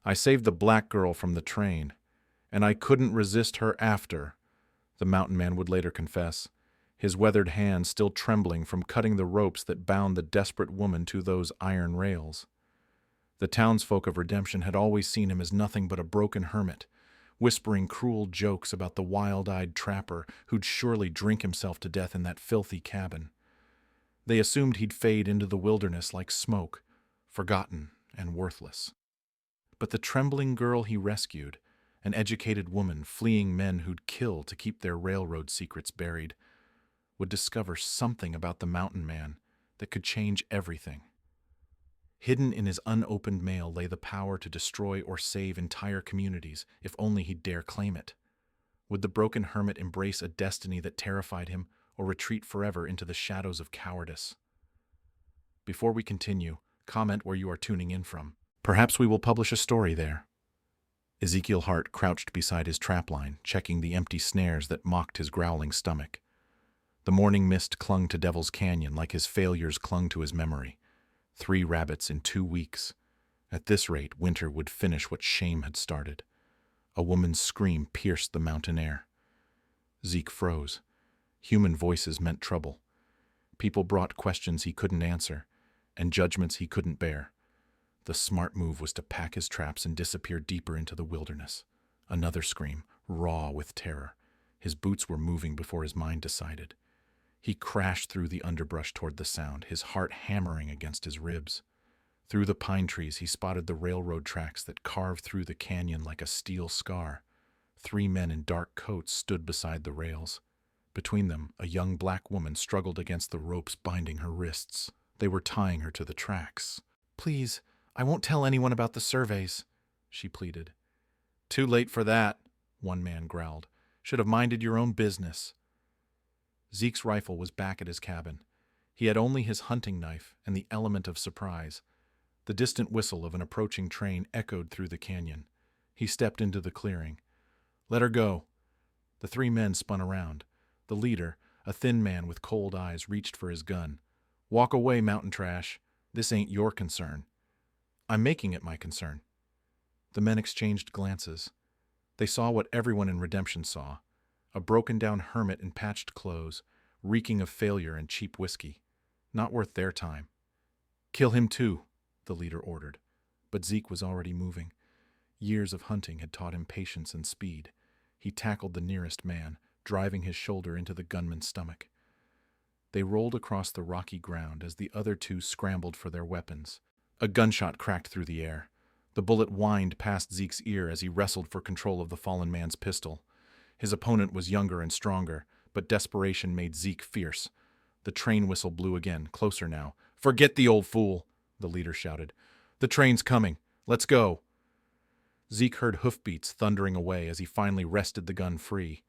I saved the black girl from the train, and I couldn't resist her after, the mountain man would later confess, his weathered hands still trembling from cutting the ropes that bound the desperate woman to those iron rails. The townsfolk of Redemption had always seen him as nothing but a broken hermit, whispering cruel jokes about the wild-eyed trapper who'd surely drink himself to death in that filthy cabin. They assumed he'd fade into the wilderness like smoke, forgotten and worthless. But the trembling girl he rescued, an educated woman fleeing men who'd kill to keep their railroad secrets buried, would discover something about the mountain man that could change everything. Hidden in his unopened mail lay the power to destroy or save entire communities if only he'd dare claim it. Would the broken hermit embrace a destiny that terrified him or retreat forever into the shadows of cowardice? Before we continue, comment where you are tuning in from. Perhaps we will publish a story there. Ezekiel Hart crouched beside his trapline, checking the empty snares that mocked his growling stomach. The morning mist clung to Devil's Canyon like his failures clung to his memory. 3 rabbits in 2 weeks. At this rate, winter would finish what shame had started. A woman's scream pierced the mountain air. Zeke froze. Human voices meant trouble. People brought questions he couldn't answer, and judgments he couldn't bear. The smart move was to pack his traps and disappear deeper into the wilderness. Another scream, raw with terror. His boots were moving before his mind decided. He crashed through the underbrush toward the sound, his heart hammering against his ribs. Through the pine trees, he spotted the railroad tracks that carved through the canyon like a steel scar. 3 men in dark coats stood beside the rails. Between them, a young black woman struggled against the ropes binding her wrists. They were tying her to the tracks. "Please, I won't tell anyone about the surveys," she pleaded. "Too late for that," one man growled. "Should have minded your own business." Zeke's rifle was back at his cabin. He had only his hunting knife and the element of surprise. The distant whistle of an approaching train echoed through the canyon. He stepped into the clearing. "Let her go." The 3 men spun around. The leader, a thin man with cold eyes, reached for his gun. "Walk away, mountain trash. This ain't your concern." "I'm making it my concern." The men exchanged glances. They saw what everyone in Redemption saw. A broken-down hermit in patched clothes, reeking of failure and cheap whiskey. Not worth their time. "Kill him too," the leader ordered. But Zeke was already moving. Years of hunting had taught him patience and speed. He tackled the nearest man, driving his shoulder into the gunman's stomach. They rolled across the rocky ground as the other 2 scrambled for their weapons. A gunshot cracked through the air. The bullet whined past Zeke's ear as he wrestled for control of the fallen man's pistol. His opponent was younger and stronger, but desperation made Zeke fierce. The train whistle blew again, closer now. "Forget the old fool," the leader shouted. "The train's coming. Let's go." Zeke heard hoofbeats thundering away as he finally wrested the gun free.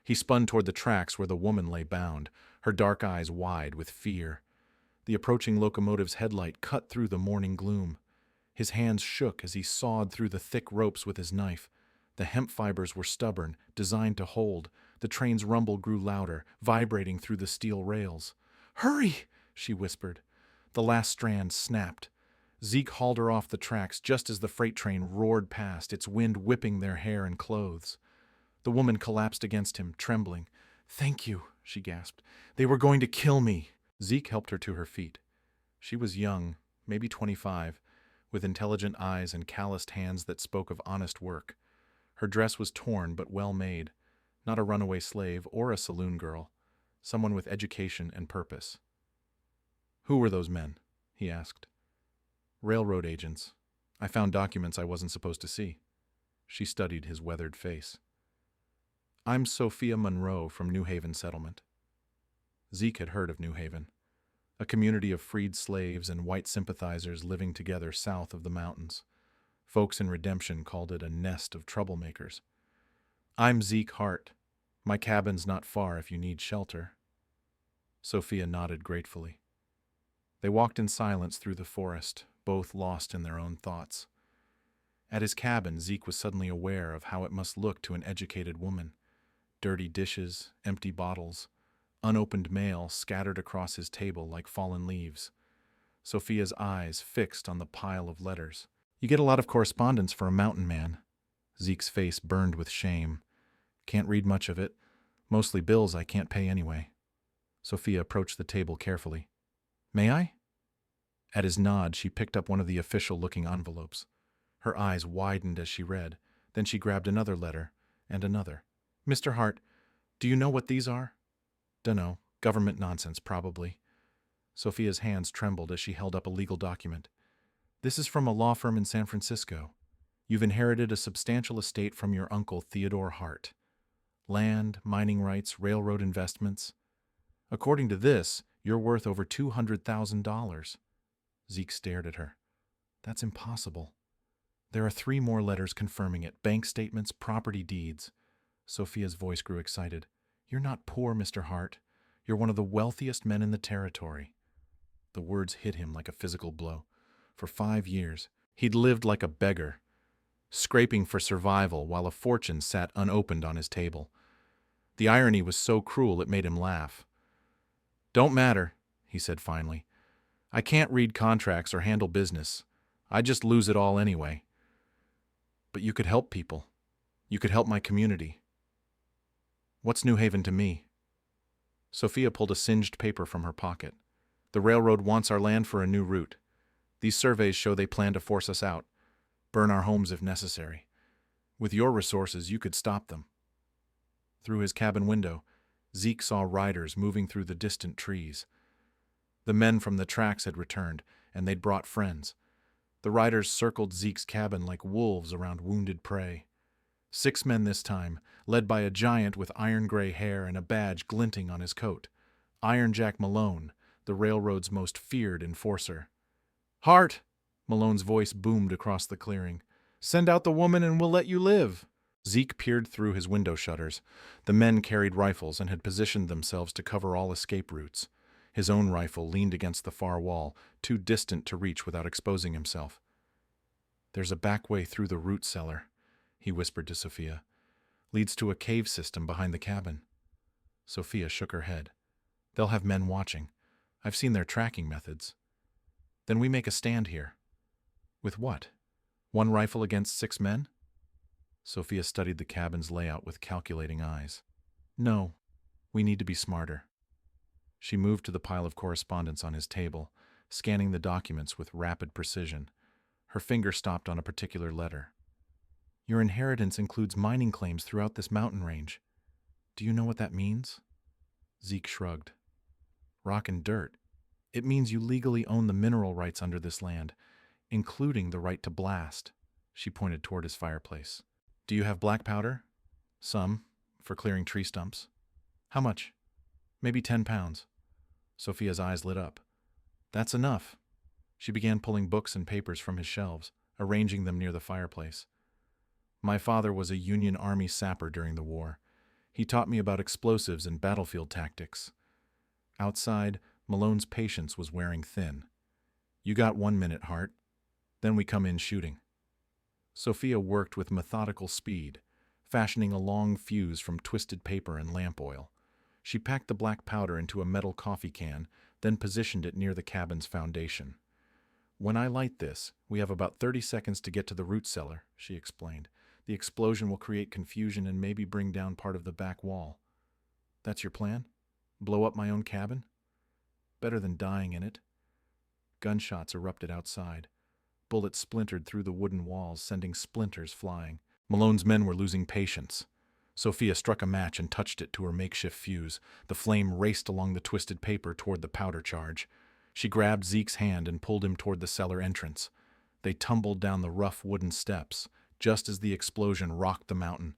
He spun toward the tracks where the woman lay bound, her dark eyes wide with fear. The approaching locomotive's headlight cut through the morning gloom. His hands shook as he sawed through the thick ropes with his knife. The hemp fibers were stubborn, designed to hold. The train's rumble grew louder, vibrating through the steel rails. "Hurry!" she whispered. The last strand snapped. Zeke hauled her off the tracks just as the freight train roared past, its wind whipping their hair and clothes. The woman collapsed against him, trembling. "Thank you," she gasped. "They were going to kill me." Zeke helped her to her feet. She was young, maybe 25, with intelligent eyes and calloused hands that spoke of honest work. Her dress was torn but well made, not a runaway slave or a saloon girl, someone with education and purpose. "Who were those men?" he asked. "Railroad agents. I found documents I wasn't supposed to see." She studied his weathered face. "I'm Sophia Monroe from New Haven Settlement." Zeke had heard of New Haven, a community of freed slaves and white sympathizers living together south of the mountains. Folks in Redemption called it a nest of troublemakers. "I'm Zeke Hart. My cabin's not far if you need shelter." Sophia nodded gratefully. They walked in silence through the forest, both lost in their own thoughts. At his cabin, Zeke was suddenly aware of how it must look to an educated woman. Dirty dishes, empty bottles, unopened mail scattered across his table like fallen leaves. Sophia's eyes fixed on the pile of letters. You get a lot of correspondence for a mountain man. Zeke's face burned with shame. Can't read much of it. Mostly bills I can't pay anyway. Sophia approached the table carefully. May I? At his nod, she picked up one of the official-looking envelopes. Her eyes widened as she read. Then she grabbed another letter, and another. Mr. Hart, do you know what these are? Dunno. Government nonsense, probably. Sophia's hands trembled as she held up a legal document. This is from a law firm in San Francisco. You've inherited a substantial estate from your uncle, Theodore Hart. Land, mining rights, railroad investments. According to this, you're worth over $200,000. Zeke stared at her. That's impossible. There are 3 more letters confirming it, bank statements, property deeds. Sophia's voice grew excited. You're not poor, Mr. Hart. You're one of the wealthiest men in the territory. The words hit him like a physical blow. For 5 years, he'd lived like a beggar, scraping for survival while a fortune sat unopened on his table. The irony was so cruel it made him laugh. Don't matter, he said finally. I can't read contracts or handle business. I just lose it all anyway. But you could help people. You could help my community. What's New Haven to me? Sophia pulled a singed paper from her pocket. The railroad wants our land for a new route. These surveys show they plan to force us out, burn our homes if necessary. With your resources, you could stop them. Through his cabin window, Zeke saw riders moving through the distant trees. The men from the tracks had returned, and they'd brought friends. The riders circled Zeke's cabin like wolves around wounded prey. 6 men this time, led by a giant with iron-gray hair and a badge glinting on his coat. Iron Jack Malone, the railroad's most feared enforcer. Hart! Malone's voice boomed across the clearing. Send out the woman and we'll let you live. Zeke peered through his window shutters. The men carried rifles and had positioned themselves to cover all escape routes. His own rifle leaned against the far wall, too distant to reach without exposing himself. There's a back way through the root cellar, he whispered to Sophia. Leads to a cave system behind the cabin. Sophia shook her head. They'll have men watching. I've seen their tracking methods. Then we make a stand here. With what? 1 rifle against 6 men? Sophia studied the cabin's layout with calculating eyes. No, we need to be smarter. She moved to the pile of correspondence on his table, scanning the documents with rapid precision. Her finger stopped on a particular letter. Your inheritance includes mining claims throughout this mountain range. Do you know what that means? Zeke shrugged. Rock and dirt. It means you legally own the mineral rights under this land, including the right to blast. She pointed toward his fireplace. Do you have black powder? Some, for clearing tree stumps. How much? Maybe 10 pounds. Sophia's eyes lit up. That's enough. She began pulling books and papers from his shelves, arranging them near the fireplace. My father was a Union Army sapper during the war. He taught me about explosives and battlefield tactics. Outside, Malone's patience was wearing thin. You got 1 minute, Hart. Then we come in shooting. Sophia worked with methodical speed, fashioning a long fuse from twisted paper and lamp oil. She packed the black powder into a metal coffee can, then positioned it near the cabin's foundation. When I light this, we have about 30 seconds to get to the root cellar, she explained. The explosion will create confusion and maybe bring down part of the back wall. That's your plan? Blow up my own cabin? Better than dying in it. Gunshots erupted outside. Bullets splintered through the wooden walls, sending splinters flying. Malone's men were losing patience. Sophia struck a match and touched it to her makeshift fuse. The flame raced along the twisted paper toward the powder charge. She grabbed Zeke's hand and pulled him toward the cellar entrance. They tumbled down the rough wooden steps, just as the explosion rocked the mountain.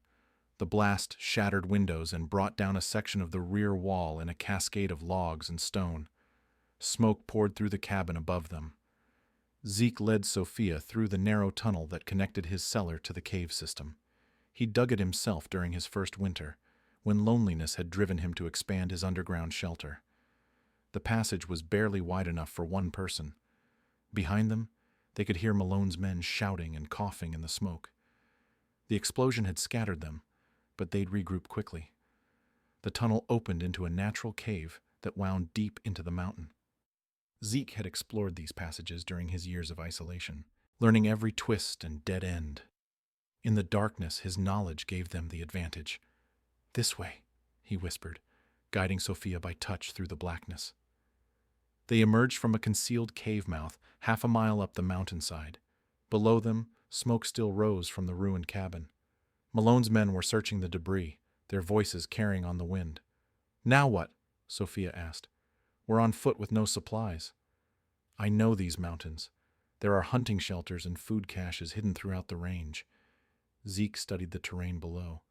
The blast shattered windows and brought down a section of the rear wall in a cascade of logs and stone. Smoke poured through the cabin above them. Zeke led Sophia through the narrow tunnel that connected his cellar to the cave system. He dug it himself during his first winter, when loneliness had driven him to expand his underground shelter. The passage was barely wide enough for 1 person. Behind them, they could hear Malone's men shouting and coughing in the smoke. The explosion had scattered them, but they'd regroup quickly. The tunnel opened into a natural cave that wound deep into the mountain. Zeke had explored these passages during his years of isolation. learning every twist and dead end. In the darkness, his knowledge gave them the advantage. "This way," he whispered, guiding Sophia by touch through the blackness. They emerged from a concealed cave mouth half a mile up the mountainside. Below them, smoke still rose from the ruined cabin. Malone's men were searching the debris, their voices carrying on the wind. "Now what?" Sophia asked. "We're on foot with no supplies." "I know these mountains. There are hunting shelters and food caches hidden throughout the range." Zeke studied the terrain below.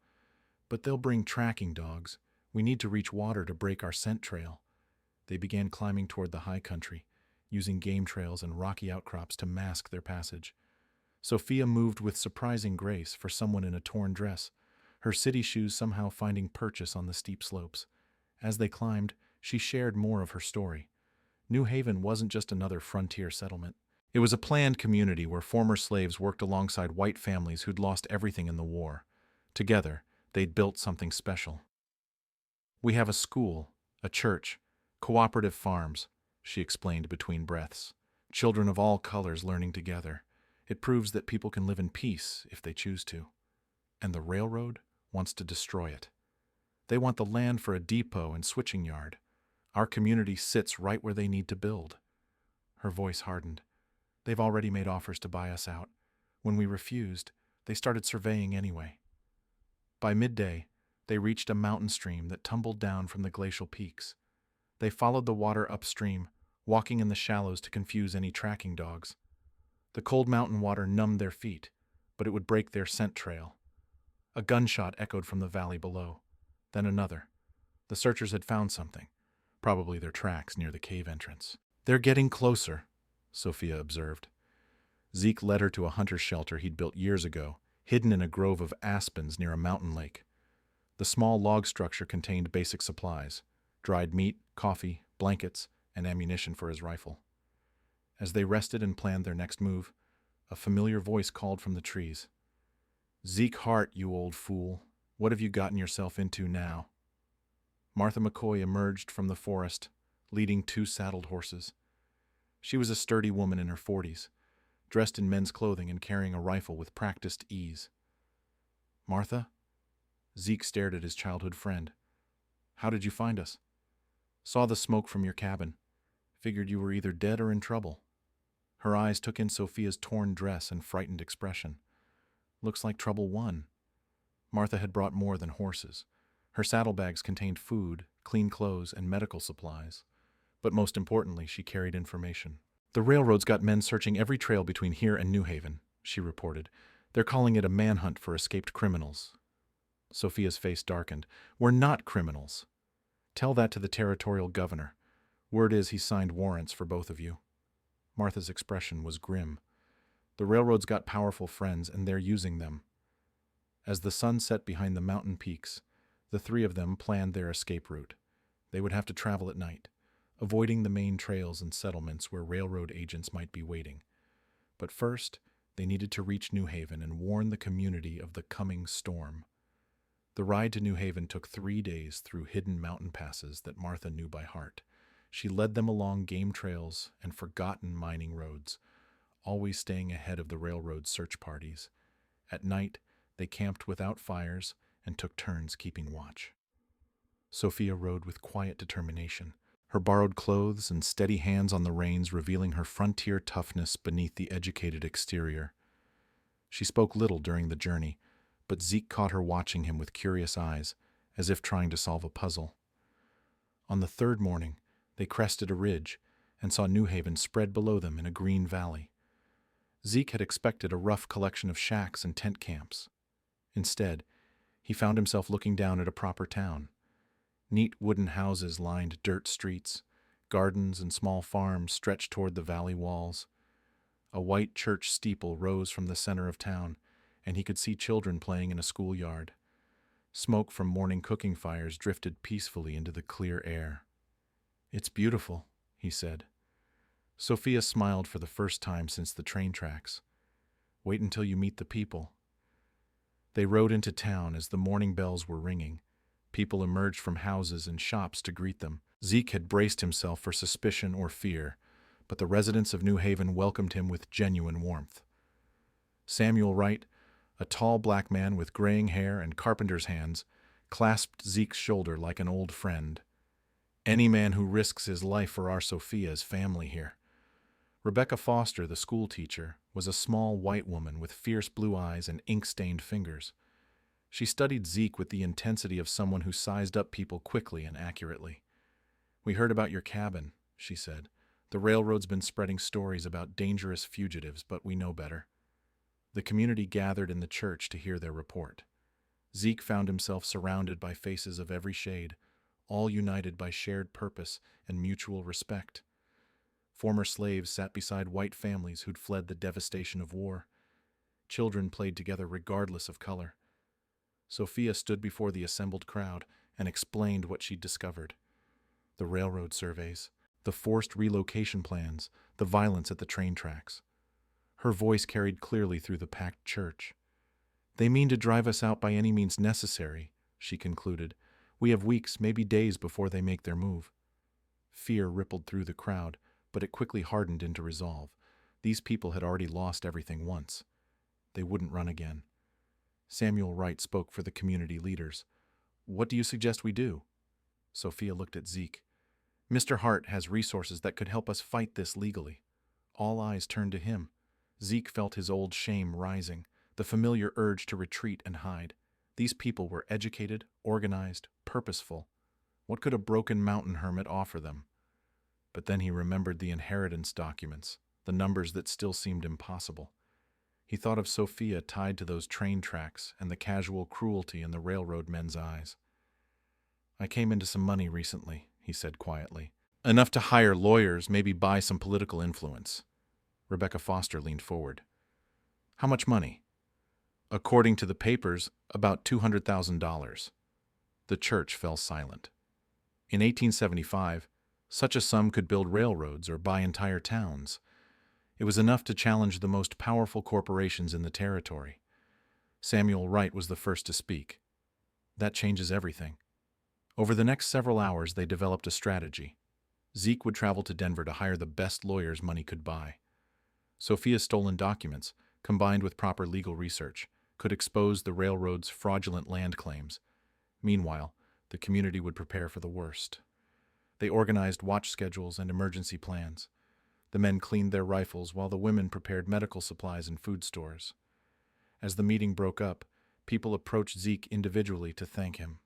"But they'll bring tracking dogs. We need to reach water to break our scent trail." They began climbing toward the high country, using game trails and rocky outcrops to mask their passage. Sophia moved with surprising grace for someone in a torn dress, her city shoes somehow finding purchase on the steep slopes. As they climbed, she shared more of her story. New Haven wasn't just another frontier settlement. It was a planned community where former slaves worked alongside white families who'd lost everything in the war. Together, they'd built something special. "We have a school, a church, cooperative farms," she explained between breaths. "Children of all colors learning together. It proves that people can live in peace if they choose to. And the railroad wants to destroy it. They want the land for a depot and switching yard. Our community sits right where they need to build." Her voice hardened. "They've already made offers to buy us out. When we refused, they started surveying anyway." By midday, they reached a mountain stream that tumbled down from the glacial peaks. They followed the water upstream, walking in the shallows to confuse any tracking dogs. The cold mountain water numbed their feet, but it would break their scent trail. A gunshot echoed from the valley below, then another. The searchers had found something, probably their tracks near the cave entrance. "They're getting closer," Sophia observed. Zeke led her to a hunter's shelter he'd built years ago, hidden in a grove of aspens near a mountain lake. The small log structure contained basic supplies: dried meat, coffee, blankets, and ammunition for his rifle. As they rested and planned their next move, a familiar voice called from the trees. "Zeke Hart, you old fool. What have you gotten yourself into now?" Martha McCoy emerged from the forest, leading 2 saddled horses. She was a sturdy woman in her 40s, dressed in men's clothing and carrying a rifle with practiced ease. "Martha?" Zeke stared at his childhood friend. "How did you find us?" "Saw the smoke from your cabin. Figured you were either dead or in trouble." Her eyes took in Sophia's torn dress and frightened expression. "Looks like trouble won." Martha had brought more than horses. Her saddlebags contained food, clean clothes, and medical supplies. But most importantly, she carried information. "The railroad's got men searching every trail between here and New Haven," she reported. "They're calling it a manhunt for escaped criminals." Sophia's face darkened. "We're not criminals. Tell that to the territorial governor. Word is he signed warrants for both of you." Martha's expression was grim. "The railroad's got powerful friends, and they're using them." As the sun set behind the mountain peaks, the 3 of them planned their escape route. They would have to travel at night, avoiding the main trails and settlements where railroad agents might be waiting. But first, they needed to reach New Haven and warn the community of the coming storm. The ride to New Haven took 3 days through hidden mountain passes that Martha knew by heart. She led them along game trails and forgotten mining roads, always staying ahead of the railroad search parties. At night, they camped without fires and took turns keeping watch. Sophia rode with quiet determination, her borrowed clothes and steady hands on the reins revealing her frontier toughness beneath the educated exterior. She spoke little during the journey, but Zeke caught her watching him with curious eyes, as if trying to solve a puzzle. On the 3rd morning, they crested a ridge and saw New Haven spread below them in a green valley. Zeke had expected a rough collection of shacks and tent camps. Instead, he found himself looking down at a proper town. Neat wooden houses lined dirt streets. Gardens and small farms stretched toward the valley walls. A white church steeple rose from the center of town, and he could see children playing in a schoolyard. Smoke from morning cooking fires drifted peacefully into the clear air. "It's beautiful," he said. Sophia smiled for the first time since the train tracks. "Wait until you meet the people." They rode into town as the morning bells were ringing. People emerged from houses and shops to greet them. Zeke had braced himself for suspicion or fear, but the residents of New Haven welcomed him with genuine warmth. Samuel Wright, a tall black man with graying hair and carpenter's hands, clasped Zeke's shoulder like an old friend. Any man who risks his life for our Sophia is family here. Rebecca Foster, the school teacher, was a small white woman with fierce blue eyes and ink-stained fingers. She studied Zeke with the intensity of someone who sized up people quickly and accurately. "We heard about your cabin," she said. "The railroad's been spreading stories about dangerous fugitives, but we know better." The community gathered in the church to hear their report. Zeke found himself surrounded by faces of every shade, all united by shared purpose and mutual respect. Former slaves sat beside white families who'd fled the devastation of war. Children played together regardless of color. Sophia stood before the assembled crowd and explained what she'd discovered. The railroad surveys, the forced relocation plans, the violence at the train tracks. Her voice carried clearly through the packed church. "They mean to drive us out by any means necessary," she concluded. "We have weeks, maybe days, before they make their move." Fear rippled through the crowd, but it quickly hardened into resolve. These people had already lost everything once. They wouldn't run again. Samuel Wright spoke for the community leaders. "What do you suggest we do?" Sophia looked at Zeke. "Mr. Hart has resources that could help us fight this legally." All eyes turned to him. Zeke felt his old shame rising, the familiar urge to retreat and hide. These people were educated, organized, purposeful. What could a broken mountain hermit offer them? But then he remembered the inheritance documents, the numbers that still seemed impossible. He thought of Sophia tied to those train tracks and the casual cruelty in the railroad men's eyes. "I came into some money recently," he said quietly. "Enough to hire lawyers, maybe buy some political influence." Rebecca Foster leaned forward. "How much money?" "According to the papers, about $200,000. The church fell silent. In 1875, such a sum could build railroads or buy entire towns. It was enough to challenge the most powerful corporations in the territory. Samuel Wright was the first to speak. "That changes everything." Over the next several hours, they developed a strategy. Zeke would travel to Denver to hire the best lawyers money could buy. Sophia's stolen documents, combined with proper legal research, could expose the railroad's fraudulent land claims. Meanwhile, the community would prepare for the worst. They organized watch schedules and emergency plans. The men cleaned their rifles while the women prepared medical supplies and food stores. As the meeting broke up, people approached Zeke individually to thank him.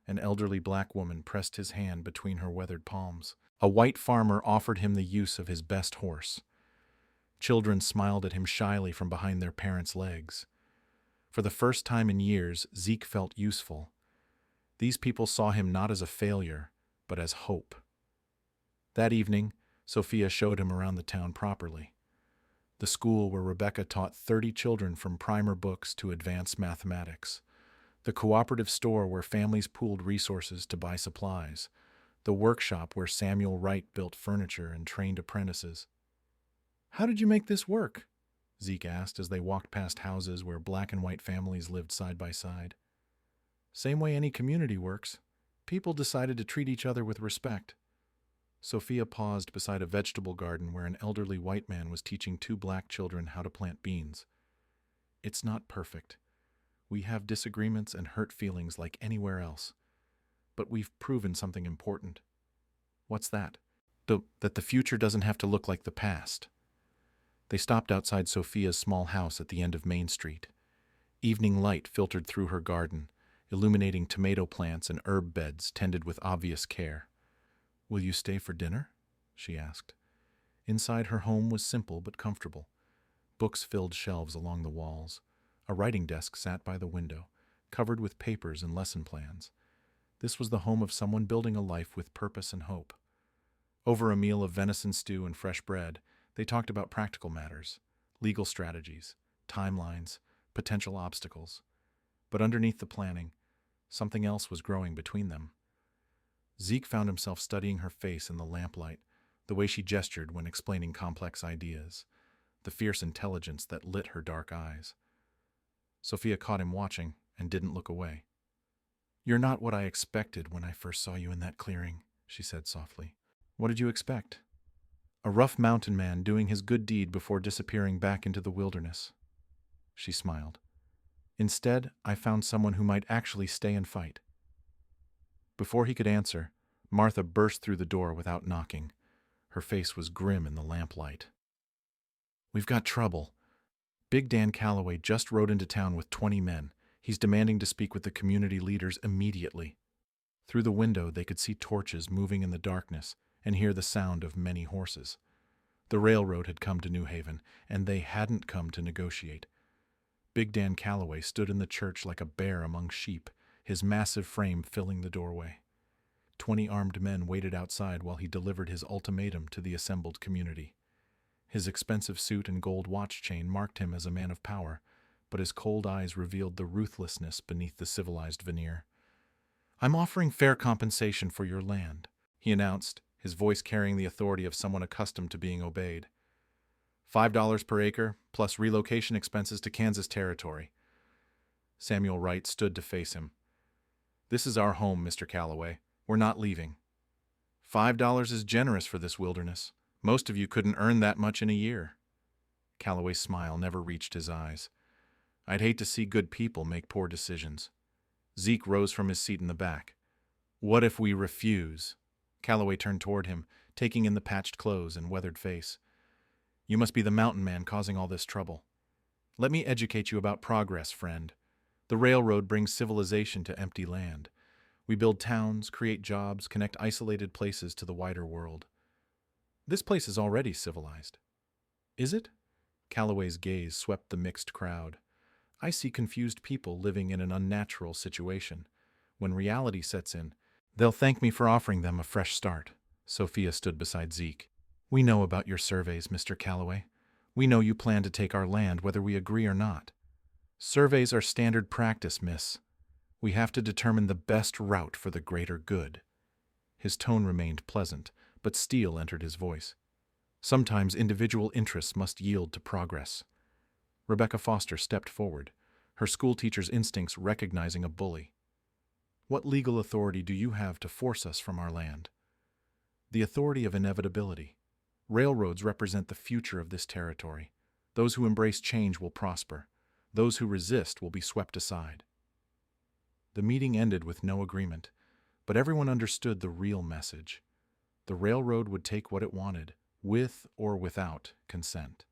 An elderly black woman pressed his hand between her weathered palms. A white farmer offered him the use of his best horse. Children smiled at him shyly from behind their parents' legs. For the first time in years, Zeke felt useful. These people saw him not as a failure, but as hope. That evening, Sophia showed him around the town properly. The school where Rebecca taught 30 children from primer books to advanced mathematics. The cooperative store where families pooled resources to buy supplies. The workshop where Samuel Wright built furniture and trained apprentices. "How did you make this work?" Zeke asked as they walked past houses where black and white families lived side by side. "Same way any community works. People decided to treat each other with respect." Sophia paused beside a vegetable garden where an elderly white man was teaching 2 black children how to plant beans. "It's not perfect. We have disagreements and hurt feelings like anywhere else. But we've proven something important." "What's that?" That the future doesn't have to look like the past." They stopped outside Sophia's small house at the end of Main Street. Evening light filtered through her garden, illuminating tomato plants and herb beds tended with obvious care. "Will you stay for dinner?" she asked. Inside her home was simple but comfortable. Books filled shelves along the walls. A writing desk sat by the window, covered with papers and lesson plans. This was the home of someone building a life with purpose and hope. Over a meal of venison stew and fresh bread, they talked about practical matters, legal strategies, timelines, potential obstacles. But underneath the planning, something else was growing between them. Zeke found himself studying her face in the lamplight, the way she gestured when explaining complex ideas, the fierce intelligence that lit her dark eyes. Sophia caught him watching and didn't look away. "You're not what I expected when I first saw you in that clearing," she said softly. "What did you expect?" "A rough mountain man doing his good deed before disappearing back into the wilderness." she smiled. Instead, I found someone who might actually stay and fight. Before he could answer, Martha burst through the door without knocking. Her face was grim in the lamplight. We've got trouble. Big Dan Calloway just rode into town with 20 men. He's demanding to speak with the community leaders immediately. Through the window, they could see torches moving in the darkness and hear the sound of many horses. The railroad had come to New Haven, and they hadn't come to negotiate. Big Dan Calloway stood in the church like a bear among sheep, his massive frame filling the doorway. 20 armed men waited outside while he delivered his ultimatum to the assembled community. His expensive suit and gold watch chain marked him as a man of power, but his cold eyes revealed the ruthlessness beneath the civilized veneer. I'm offering fair compensation for your land, he announced, his voice carrying the authority of someone accustomed to being obeyed. $5 per acre, plus relocation expenses to Kansas Territory. Samuel Wright stood to face him. This is our home, Mr. Calloway. We're not leaving. $5 is generous for this wilderness. Most of you couldn't earn that much in a year. Calloway's smile never reached his eyes. I'd hate to see good people make poor decisions. Zeke rose from his seat in the back. What if we refuse? Calloway turned toward him, taking in the patched clothes and weathered face. You must be the mountain man causing all this trouble. Let me educate you about progress, friend. The railroad brings civilization to empty land. We build towns, create jobs, connect isolated places to the wider world. This place is already civilized. Is it? Calloway's gaze swept the mixed crowd. I see confused people living in an unnatural situation. When reality sets in, they'll thank me for offering them a fresh start. Sophia stood beside Zeke. We know about your surveys, Mr. Calloway. We know you plan to take our land whether we agree or not. Surveys are standard practice, miss. We have to determine the best route for the greater good. His tone remained pleasant, but steel entered his voice. Sometimes individual interests must yield to progress. Rebecca Foster stepped forward, her schoolteacher's instincts recognizing a bully. What legal authority do you have to force us from our land? The authority of inevitability. Railroads represent the future of this territory. Those who embrace change will prosper. Those who resist will be swept aside. The meeting ended with no agreement, but everyone understood the real message. The railroad would take what it wanted, with or without consent.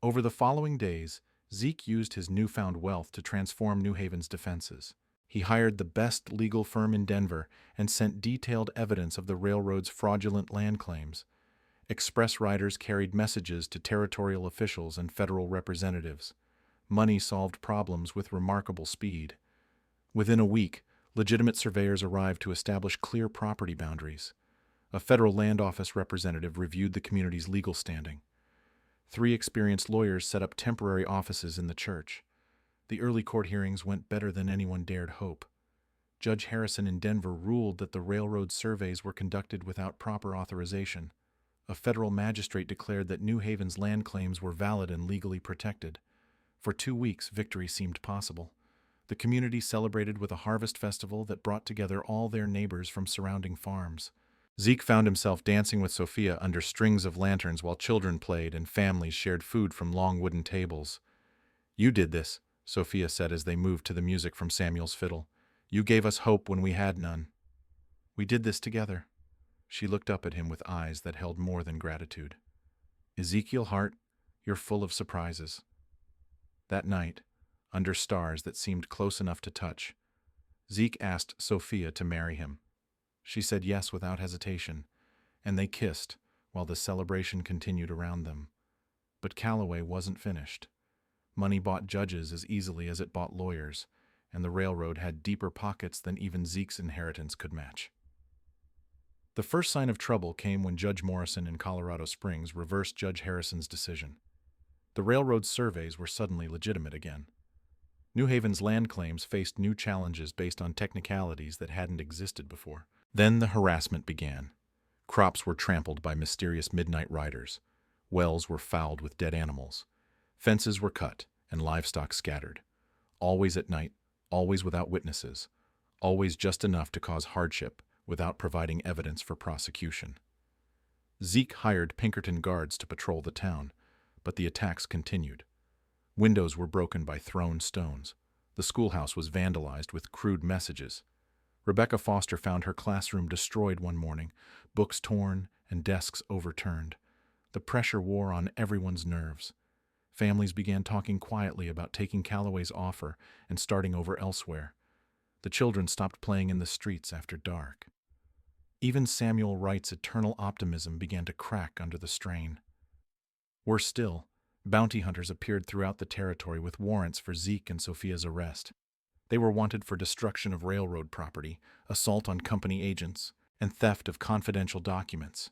Over the following days, Zeke used his newfound wealth to transform New Haven's defenses. He hired the best legal firm in Denver and sent detailed evidence of the railroad's fraudulent land claims. Express riders carried messages to territorial officials and federal representatives. Money solved problems with remarkable speed. Within a week, legitimate surveyors arrived to establish clear property boundaries. A federal land office representative reviewed the community's legal standing. 3 experienced lawyers set up temporary offices in the church. The early court hearings went better than anyone dared hope. Judge Harrison in Denver ruled that the railroad surveys were conducted without proper authorization. A federal magistrate declared that New Haven's land claims were valid and legally protected. For 2 weeks, victory seemed possible. The community celebrated with a harvest festival that brought together all their neighbors from surrounding farms. Zeke found himself dancing with Sophia under strings of lanterns while children played and families shared food from long wooden tables. You did this, Sophia said as they moved to the music from Samuel's fiddle. You gave us hope when we had none. We did this together. She looked up at him with eyes that held more than gratitude. Ezekiel Hart, you're full of surprises. That night, under stars that seemed close enough to touch, Zeke asked Sophia to marry him. She said yes without hesitation, and they kissed while the celebration continued around them. But Calloway wasn't finished. Money bought judges as easily as it bought lawyers, and the railroad had deeper pockets than even Zeke's inheritance could match. The first sign of trouble came when Judge Morrison in Colorado Springs reversed Judge Harrison's decision. The railroad's surveys were suddenly legitimate again. New Haven's land claims faced new challenges based on technicalities that hadn't existed before. Then the harassment began. Crops were trampled by mysterious midnight riders. Wells were fouled with dead animals. Fences were cut and livestock scattered. Always at night, always without witnesses, always just enough to cause hardship without providing evidence for prosecution. Zeke hired Pinkerton guards to patrol the town, but the attacks continued. Windows were broken by thrown stones. The schoolhouse was vandalized with crude messages. Rebecca Foster found her classroom destroyed one morning, books torn and desks overturned. The pressure wore on everyone's nerves. Families began talking quietly about taking Calloway's offer and starting over elsewhere. The children stopped playing in the streets after dark. Even Samuel Wright's eternal optimism began to crack under the strain. Worse still, bounty hunters appeared throughout the territory with warrants for Zeke and Sophia's arrest. They were wanted for destruction of railroad property, assault on company agents, and theft of confidential documents.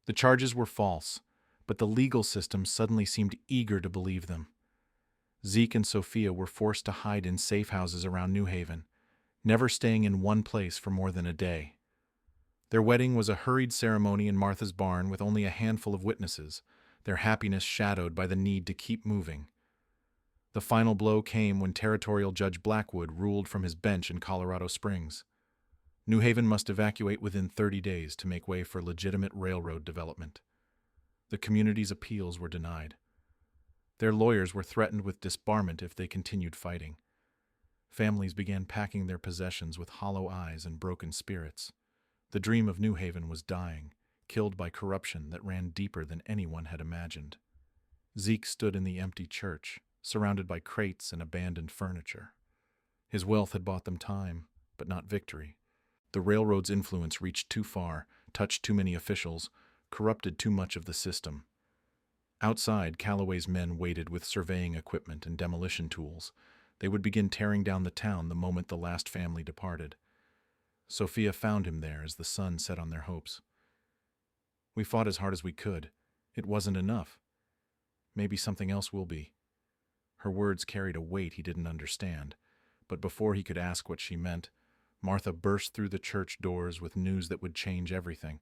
The charges were false, but the legal system suddenly seemed eager to believe them. Zeke and Sophia were forced to hide in safe houses around New Haven, never staying in one place for more than a day. Their wedding was a hurried ceremony in Martha's barn with only a handful of witnesses, their happiness shadowed by the need to keep moving. The final blow came when Territorial Judge Blackwood ruled from his bench in Colorado Springs. New Haven must evacuate within 30 days to make way for legitimate railroad development. The community's appeals were denied. Their lawyers were threatened with disbarment if they continued fighting. Families began packing their possessions with hollow eyes and broken spirits. The dream of New Haven was dying, killed by corruption that ran deeper than anyone had imagined. Zeke stood in the empty church, surrounded by crates and abandoned furniture. His wealth had bought them time, but not victory. The railroad's influence reached too far, touched too many officials, corrupted too much of the system. Outside, Calloway's men waited with surveying equipment and demolition tools. They would begin tearing down the town the moment the last family departed. Sophia found him there as the sun set on their hopes. "We fought as hard as we could. It wasn't enough. Maybe something else will be." Her words carried a weight he didn't understand, but before he could ask what she meant, Martha burst through the church doors with news that would change everything.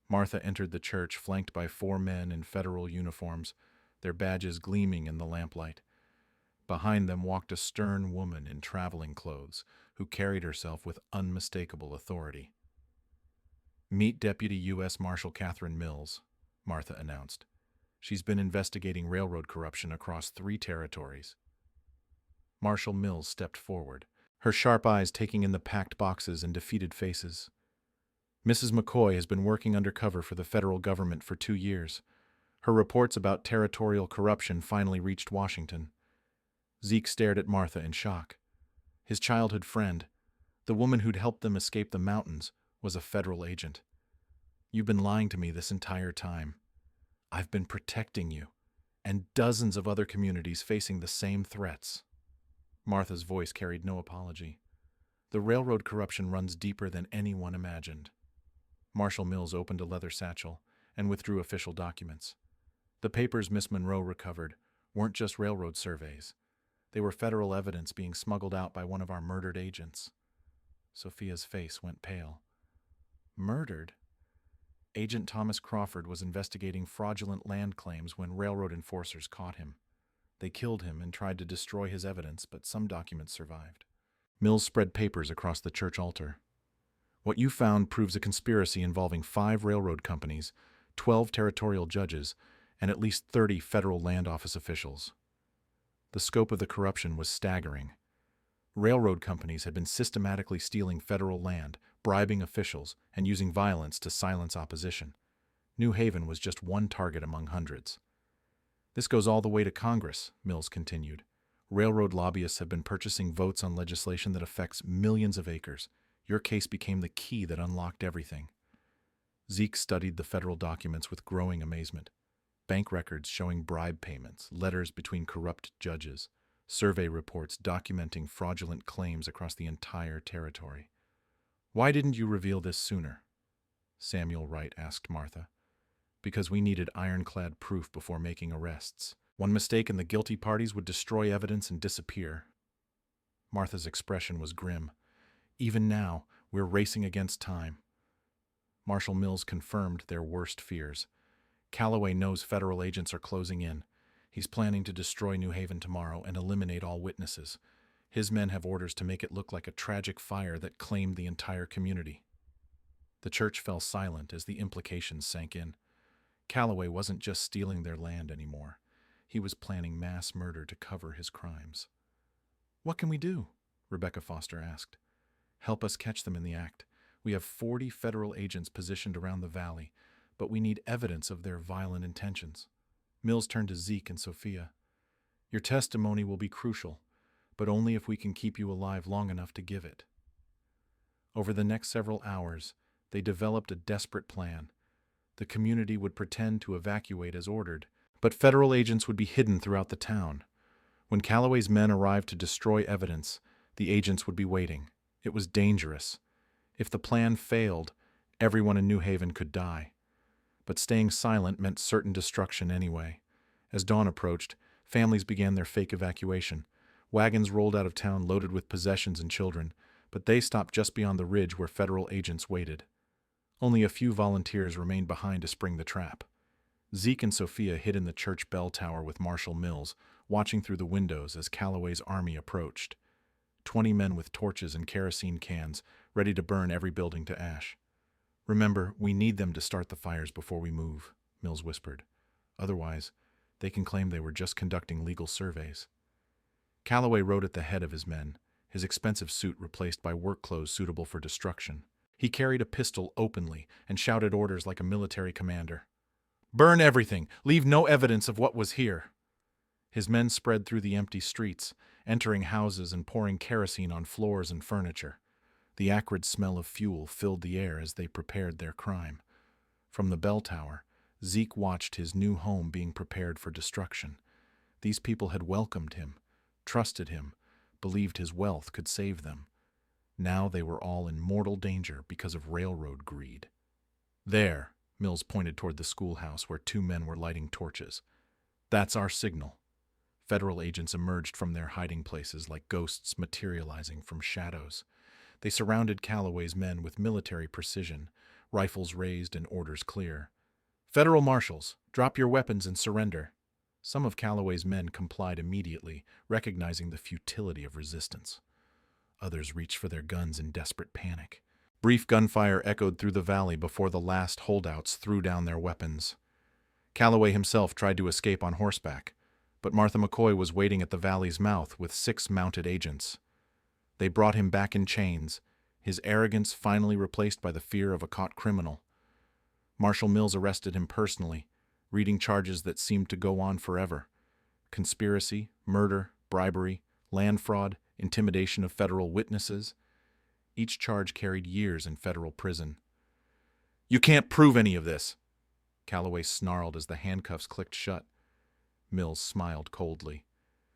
Martha entered the church flanked by 4 men in federal uniforms, their badges gleaming in the lamplight. Behind them walked a stern woman in traveling clothes who carried herself with unmistakable authority. "Meet Deputy U.S. Marshal Catherine Mills," Martha announced. "She's been investigating railroad corruption across 3 territories." Marshal Mills stepped forward, her sharp eyes taking in the packed boxes and defeated faces. "Mrs. McCoy has been working undercover for the federal government for 2 years. Her reports about territorial corruption finally reached Washington." Zeke stared at Martha in shock. His childhood friend, the woman who'd helped them escape the mountains, was a federal agent. "You've been lying to me this entire time. I've been protecting you, and dozens of other communities facing the same threats." Martha's voice carried no apology. "The railroad corruption runs deeper than anyone imagined." Marshal Mills opened a leather satchel and withdrew official documents. The papers Miss Monroe recovered weren't just railroad surveys. They were federal evidence being smuggled out by one of our murdered agents. Sophia's face went pale. "Murdered?" Agent Thomas Crawford was investigating fraudulent land claims when railroad enforcers caught him. They killed him and tried to destroy his evidence, but some documents survived. Mills spread papers across the church altar. "What you found proves a conspiracy involving 5 railroad companies, 12 territorial judges, and at least 30 federal land office officials." The scope of the corruption was staggering. Railroad companies had been systematically stealing federal land, bribing officials, and using violence to silence opposition. New Haven was just one target among hundreds. "This goes all the way to Congress," Mills continued. "Railroad lobbyists have been purchasing votes on legislation that affects millions of acres. Your case became the key that unlocked everything." Zeke studied the federal documents with growing amazement. Bank records showing bribe payments, letters between corrupt judges, survey reports documenting fraudulent claims across the entire territory. "Why didn't you reveal this sooner?" Samuel Wright asked Martha. "Because we needed ironclad proof before making arrests. One mistake and the guilty parties would destroy evidence and disappear." Martha's expression was grim. "Even now, we're racing against time." Marshal Mills confirmed their worst fears. "Calloway knows federal agents are closing in. He's planning to destroy New Haven tomorrow and eliminate all witnesses. His men have orders to make it look like a tragic fire that claimed the entire community." The church fell silent as the implications sank in. Calloway wasn't just stealing their land anymore. He was planning mass murder to cover his crimes. "What can we do?" Rebecca Foster asked. "Help us catch them in the act. We have 40 federal agents positioned around the valley, but we need evidence of their violent intentions." Mills turned to Zeke and Sophia. "Your testimony will be crucial, but only if we can keep you alive long enough to give it." Over the next several hours, they developed a desperate plan. The community would pretend to evacuate as ordered, but federal agents would be hidden throughout the town. When Calloway's men arrived to destroy evidence, the agents would be waiting. It was dangerous. If the plan failed, everyone in New Haven could die. But staying silent meant certain destruction anyway. As dawn approached, families began their fake evacuation. Wagons rolled out of town loaded with possessions and children, but they stopped just beyond the ridge where federal agents waited. Only a few volunteers remained behind to spring the trap. Zeke and Sophia hid in the church bell tower with Marshal Mills, watching through the windows as Calloway's army approached. 20 men with torches and kerosene cans, ready to burn every building to ash. "Remember, we need them to start the fires before we move," Mills whispered. "Otherwise, they can claim they were just conducting legal surveys." Calloway rode at the head of his men, his expensive suit replaced by work clothes suitable for destruction. He carried a pistol openly and shouted orders like a military commander. "Burn everything! Leave no evidence of what was here!" His men spread through the empty streets, entering houses and pouring kerosene on floors and furniture. The acrid smell of fuel filled the air as they prepared their crime. From the bell tower, Zeke watched his new home being prepared for destruction. These people had welcomed him, trusted him, believed his wealth could save them. Now they were all in mortal danger because of railroad greed. "There," Mills pointed toward the schoolhouse where 2 men were lighting torches. "That's our signal." Federal agents emerged from their hiding places like ghosts materializing from shadows. They surrounded Calloway's men with military precision, rifles raised and orders clear. "Federal marshals, drop your weapons and surrender." Some of Calloway's men complied immediately, recognizing the futility of resistance. Others reached for their guns in desperate panic. Brief gunfire echoed through the valley before the last holdouts threw down their weapons. Calloway himself tried to escape on horseback, but Martha McCoy was waiting at the valley's mouth with 6 mounted agents. They brought him back in chains, his arrogance finally replaced by the fear of a caught criminal. Marshal Mills arrested him personally, reading charges that seemed to go on forever: conspiracy, murder, bribery, land fraud, intimidation of federal witnesses. Each charge carried years in federal prison. "You can't prove any of this," Calloway snarled as the handcuffs clicked shut. Mills smiled coldly.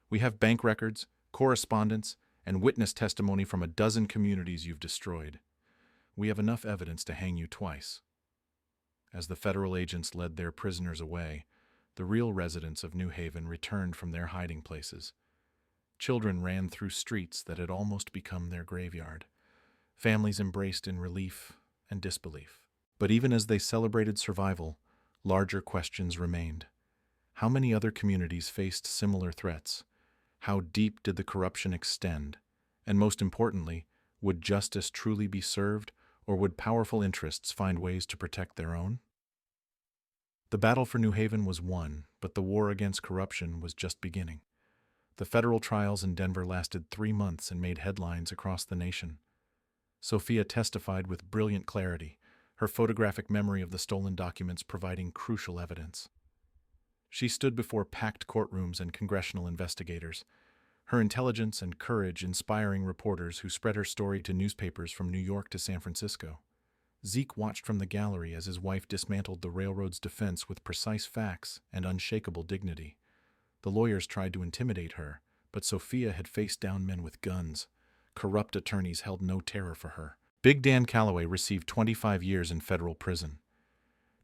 "We have bank records, correspondence, and witness testimony from a dozen communities you've destroyed. We have enough evidence to hang you twice." As the federal agents led their prisoners away, the real residents of New Haven returned from their hiding places. Children ran through streets that had almost become their graveyard. Families embraced in relief and disbelief. But even as they celebrated survival, larger questions remained. How many other communities faced similar threats? How deep did the corruption extend? And most importantly, would justice truly be served, or would powerful interests find ways to protect their own? The battle for New Haven was won, but the war against corruption was just beginning. The federal trials in Denver lasted 3 months and made headlines across the nation. Sophia testified with brilliant clarity, her photographic memory of the stolen documents providing crucial evidence. She stood before packed courtrooms and congressional investigators, her intelligence and courage inspiring reporters who spread her story to newspapers from New York to San Francisco. Zeke watched from the gallery as his wife dismantled the railroad's defense with precise facts and unshakable dignity. The lawyers tried to intimidate her, but Sophia had faced down men with guns. Corrupt attorneys held no terror for her. Big Dan Calloway received 25 years in federal prison.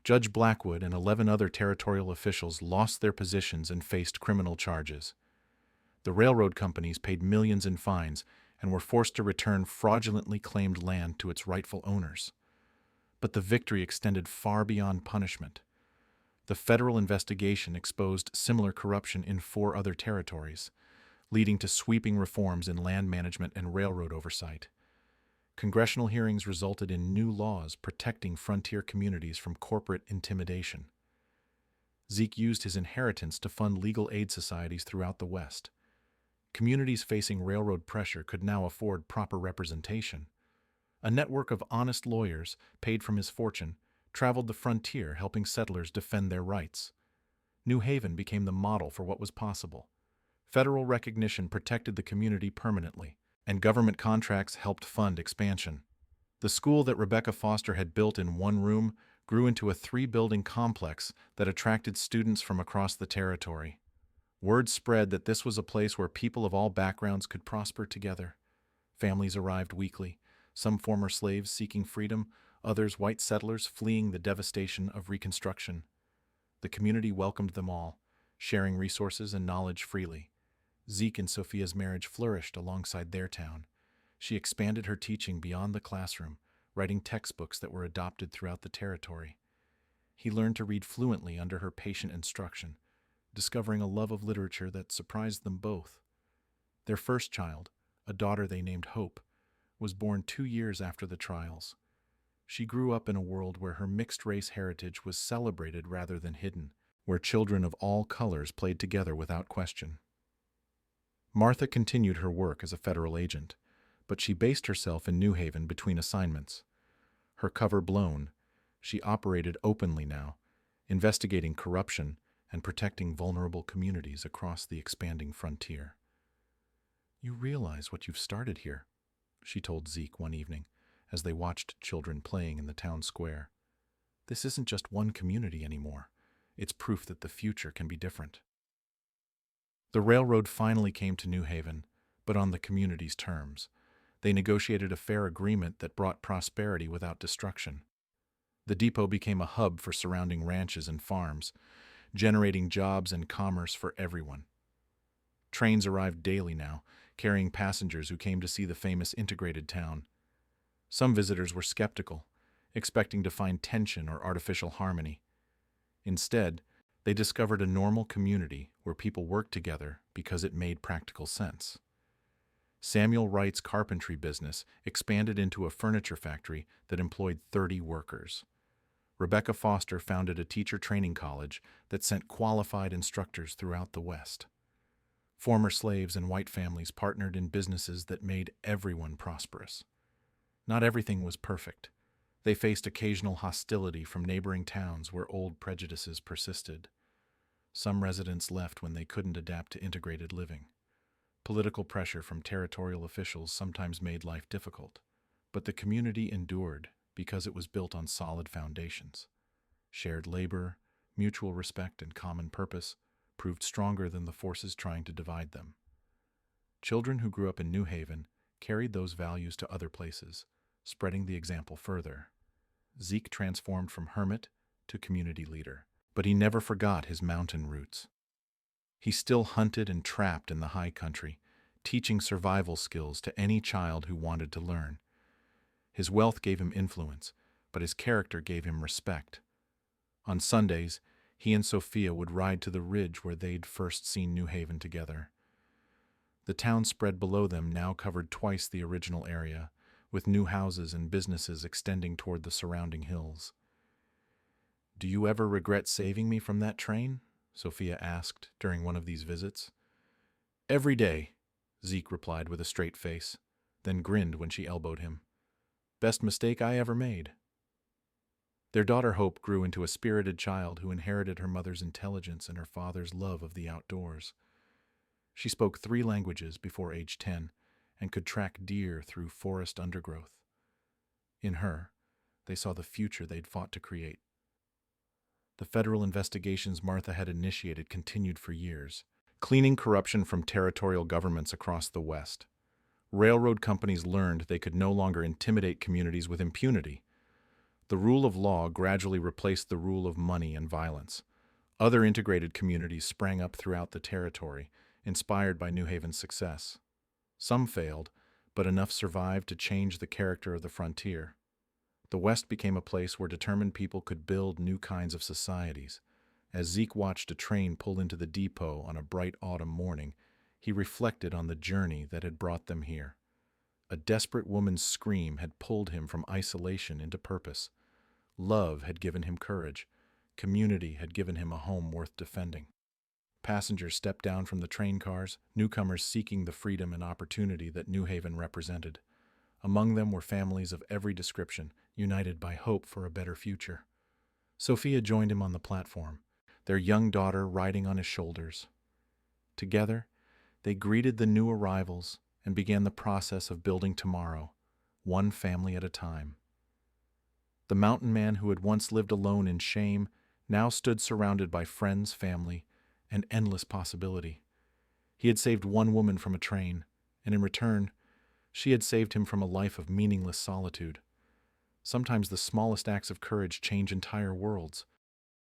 Judge Blackwood and 11 other territorial officials lost their positions and faced criminal charges. The railroad companies paid millions in fines and were forced to return fraudulently claimed land to its rightful owners. But the victory extended far beyond punishment. The federal investigation exposed similar corruption in 4 other territories, leading to sweeping reforms in land management and railroad oversight. Congressional hearings resulted in new laws protecting frontier communities from corporate intimidation. Zeke used his inheritance to fund legal aid societies throughout the West. Communities facing railroad pressure could now afford proper representation. A network of honest lawyers, paid from his fortune, traveled the frontier helping settlers defend their rights. New Haven became the model for what was possible. Federal recognition protected the community permanently, and government contracts helped fund expansion. The school that Rebecca Foster had built in one room grew into a three-building complex that attracted students from across the territory. Word spread that this was a place where people of all backgrounds could prosper together. Families arrived weekly, some former slaves seeking freedom, others white settlers fleeing the devastation of Reconstruction. The community welcomed them all, sharing resources and knowledge freely. Zeke and Sophia's marriage flourished alongside their town. She expanded her teaching beyond the classroom, writing textbooks that were adopted throughout the territory. He learned to read fluently under her patient instruction, discovering a love of literature that surprised them both. Their first child, a daughter they named Hope, was born 2 years after the trials. She grew up in a world where her mixed-race heritage was celebrated rather than hidden, where children of all colors played together without question. Martha continued her work as a federal agent, but she based herself in New Haven between assignments. Her cover blown, she operated openly now, investigating corruption and protecting vulnerable communities across the expanding frontier. "You realize what you've started here," she told Zeke one evening, as they watched children playing in the town square. "This isn't just one community anymore. It's proof that the future can be different." The railroad finally came to New Haven, but on the community's terms. They negotiated a fair agreement that brought prosperity without destruction. The depot became a hub for surrounding ranches and farms, generating jobs and commerce for everyone. Trains arrived daily now, carrying passengers who came to see the famous integrated town. Some visitors were skeptical, expecting to find tension or artificial harmony. Instead, they discovered a normal community where people worked together because it made practical sense. Samuel Wright's carpentry business expanded into a furniture factory that employed 30 workers. Rebecca Foster founded a teacher training college that sent qualified instructors throughout the West. Former slaves and white families partnered in businesses that made everyone prosperous. Not everything was perfect. They faced occasional hostility from neighboring towns where old prejudices persisted. Some residents left when they couldn't adapt to integrated living. Political pressure from territorial officials sometimes made life difficult, but the community endured because it was built on solid foundations. Shared labor, mutual respect, and common purpose proved stronger than the forces trying to divide them. Children who grew up in New Haven carried those values to other places, spreading the example further. Zeke transformed from hermit to community leader, but he never forgot his mountain roots. He still hunted and trapped in the high country, teaching survival skills to any child who wanted to learn. His wealth gave him influence, but his character gave him respect. On Sundays, he and Sophia would ride to the ridge where they'd first seen New Haven together. The town spread below them now covered twice the original area, with new houses and businesses extending toward the surrounding hills. "Do you ever regret saving me from that train?" Sophia asked during one of these visits. "Every day," Zeke replied with a straight face, then grinned when she elbowed him. "Best mistake I ever made." Their daughter Hope grew into a spirited child who inherited her mother's intelligence and her father's love of the outdoors. She spoke 3 languages before age 10 and could track deer through forest undergrowth. In her, they saw the future they'd fought to create. The federal investigations Martha had initiated continued for years, cleaning corruption from territorial governments across the West. Railroad companies learned they could no longer intimidate communities with impunity. The rule of law gradually replaced the rule of money and violence. Other integrated communities sprang up throughout the territory, inspired by New Haven's success. Some failed, but enough survived to change the character of the frontier. The West became a place where determined people could build new kinds of societies. As Zeke watched a train pull into the depot on a bright autumn morning, he reflected on the journey that had brought them here. A desperate woman's scream had pulled him from isolation into purpose. Love had given him courage, Community had given him a home worth defending. Passengers stepped down from the train cars, newcomers seeking the freedom and opportunity that New Haven represented. Among them were families of every description, united by hope for a better future. Sophia joined him on the platform, their young daughter riding on his shoulders. Together, they greeted the new arrivals and began the process of building tomorrow, one family at a time. The mountain man who had once lived alone in shame now stood surrounded by friends, family, and endless possibility. He had saved one woman from a train, and in return, she had saved him from a life of meaningless solitude. Sometimes the smallest acts of courage change entire worlds,